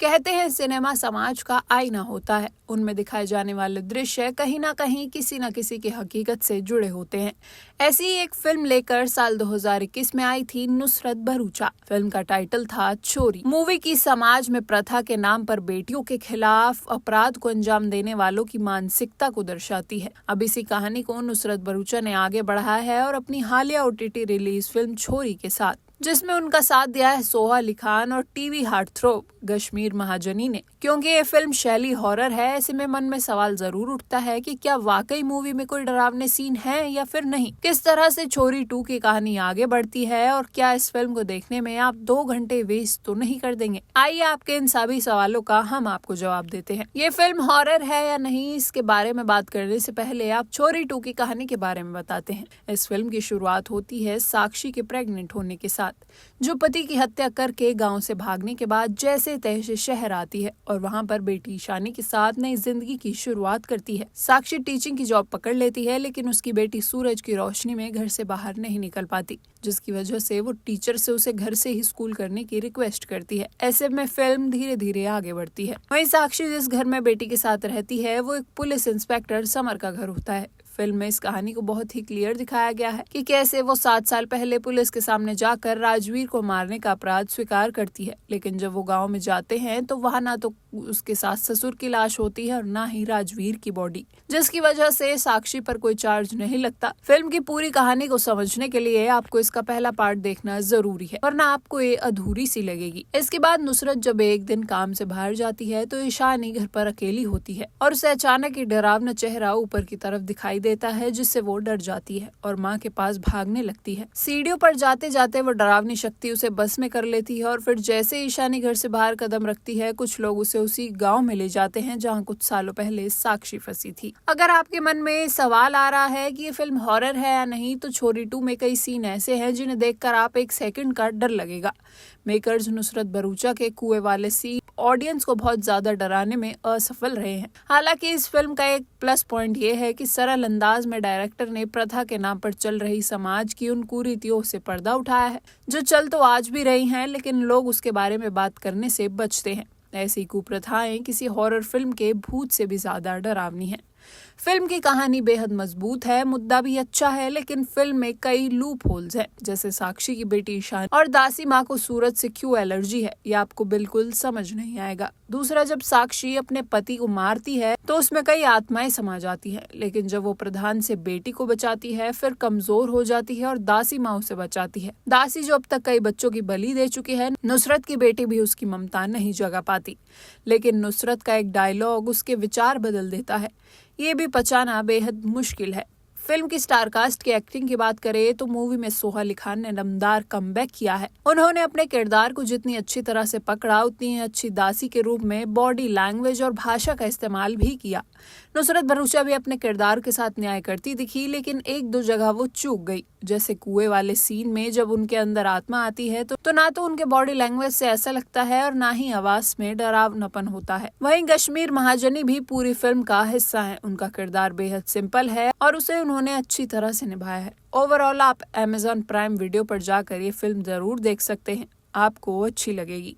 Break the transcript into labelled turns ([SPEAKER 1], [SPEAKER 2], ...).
[SPEAKER 1] कहते हैं सिनेमा समाज का आईना होता है। उनमें दिखाए जाने वाले दृश्य कहीं ना कहीं किसी न किसी की हकीकत से जुड़े होते हैं। ऐसी ही एक फिल्म लेकर साल 2021 में आई थी नुसरत भरूचा। फिल्म का टाइटल था चोरी। मूवी की समाज में प्रथा के नाम पर बेटियों के खिलाफ अपराध को अंजाम देने वालों की मानसिकता को दर्शाती है। अब इसी कहानी को नुसरत भरूचा ने आगे बढ़ाया है और अपनी हालिया OTT रिलीज फिल्म छोरी के साथ, जिसमें उनका साथ दिया है सोहा अली खान और टीवी हार्टथ्रोब कश्मीर महाजनी ने। क्योंकि ये फिल्म शैली हॉरर है, ऐसे में मन में सवाल जरूर उठता है कि क्या वाकई मूवी में कोई डरावने सीन है या फिर नहीं। किस तरह से छोरी 2 की कहानी आगे बढ़ती है और क्या इस फिल्म को देखने में आप 2 घंटे वेस्ट तो नहीं कर देंगे। आइए आपके इन सभी सवालों का हम आपको जवाब देते हैं। ये फिल्म हॉरर है या नहीं, इसके बारे में बात करने से पहले आप छोरी 2 की कहानी के बारे में बताते हैं। इस फिल्म की शुरुआत होती है साक्षी के प्रेग्नेंट होने के साथ, जो पति की हत्या करके गांव से भागने के बाद जैसे तैसे शहर आती है और वहां पर बेटी ईशानी के साथ नई जिंदगी की शुरुआत करती है। साक्षी टीचिंग की जॉब पकड़ लेती है, लेकिन उसकी बेटी सूरज की रोशनी में घर से बाहर नहीं निकल पाती, जिसकी वजह से वो टीचर से उसे घर से ही स्कूल करने की रिक्वेस्ट करती है। ऐसे में फिल्म धीरे धीरे आगे बढ़ती है। वहीं साक्षी जिस घर में बेटी के साथ रहती है वो एक पुलिस इंस्पेक्टर समर का घर होता है। फिल्म में इस कहानी को बहुत ही क्लियर दिखाया गया है कि कैसे वो 7 साल पहले पुलिस के सामने जाकर राजवीर को मारने का अपराध स्वीकार करती है, लेकिन जब वो गांव में जाते हैं तो वहां ना तो उसके सास ससुर की लाश होती है और ना ही राजवीर की बॉडी, जिसकी वजह से साक्षी पर कोई चार्ज नहीं लगता। फिल्म की पूरी कहानी को समझने के लिए आपको इसका पहला पार्ट देखना जरूरी है, वरना आपको ये अधूरी सी लगेगी। इसके बाद नुसरत जब एक दिन काम से बाहर जाती है तो ईशानी घर पर अकेली होती है और उसे अचानक ही डरावना चेहरा ऊपर की तरफ दिखाई देता है, जिससे वो डर जाती है और माँ के पास भागने लगती है। सीढ़ियों पर जाते जाते वो डरावनी शक्ति उसे बस में कर लेती है और फिर जैसे ईशानी घर से बाहर कदम रखती है, कुछ लोग उसे उसी गांव में ले जाते हैं जहां कुछ सालों पहले साक्षी फंसी थी। अगर आपके मन में सवाल आ रहा है कि ये फिल्म हॉरर है या नहीं, तो छोरी 2 में कई सीन ऐसे हैं जिन्हें देखकर आप एक सेकंड का डर लगेगा। मेकर्स नुसरत भरूचा के कुएं वाले सीन ऑडियंस को बहुत ज्यादा डराने में असफल रहे हैं। हालांकि इस फिल्म का एक प्लस पॉइंट ये है कि सरल अंदाज में डायरेक्टर ने प्रथा के नाम पर चल रही समाज की उन कुरीतियों से पर्दा उठाया है, जो चल तो आज भी रही हैं, लेकिन लोग उसके बारे में बात करने से बचते हैं। ऐसी कुप्रथाएं किसी हॉरर फिल्म के भूत से भी ज्यादा डरावनी हैं। फिल्म की कहानी बेहद मजबूत है, मुद्दा भी अच्छा है, लेकिन फिल्म में कई लूप होल्स हैं, जैसे साक्षी की बेटी ईशान और दासी माँ को सूरज से क्यों एलर्जी है, ये आपको बिल्कुल समझ नहीं आएगा। दूसरा, जब साक्षी अपने पति को मारती है तो उसमें कई आत्माएं समा जाती है, लेकिन जब वो प्रधान से बेटी को बचाती है फिर कमजोर हो जाती है और दासी माँ उसे बचाती है। दासी जो अब तक कई बच्चों की बलि दे चुकी है, नुसरत की बेटी भी उसकी ममता नहीं जगा पाती, लेकिन नुसरत का एक डायलॉग उसके विचार बदल देता है। ये भी पचाना बेहद मुश्किल है। फिल्म की स्टार कास्ट की एक्टिंग की बात करें तो मूवी में सोहा अली खान ने दमदार कमबैक किया है। उन्होंने अपने किरदार को जितनी अच्छी तरह से पकड़ा, उतनी अच्छी दासी के रूप में बॉडी लैंग्वेज और भाषा का इस्तेमाल भी किया। नुसरत भरूचा भी अपने किरदार के साथ न्याय करती दिखी, लेकिन 1-2 जगह वो चूक गई, जैसे कुएं वाले सीन में जब उनके अंदर आत्मा आती है तो ना तो उनके बॉडी लैंग्वेज से ऐसा लगता है और ना ही आवाज में डरावनापन होता है। वहीं कश्मीर महाजनी भी पूरी फिल्म का हिस्सा है। उनका किरदार बेहद सिंपल है और उसे उन्होंने अच्छी तरह से निभाया है। ओवरऑल आप Amazon प्राइम वीडियो पर जाकर ये फिल्म जरूर देख सकते हैं, आपको अच्छी लगेगी।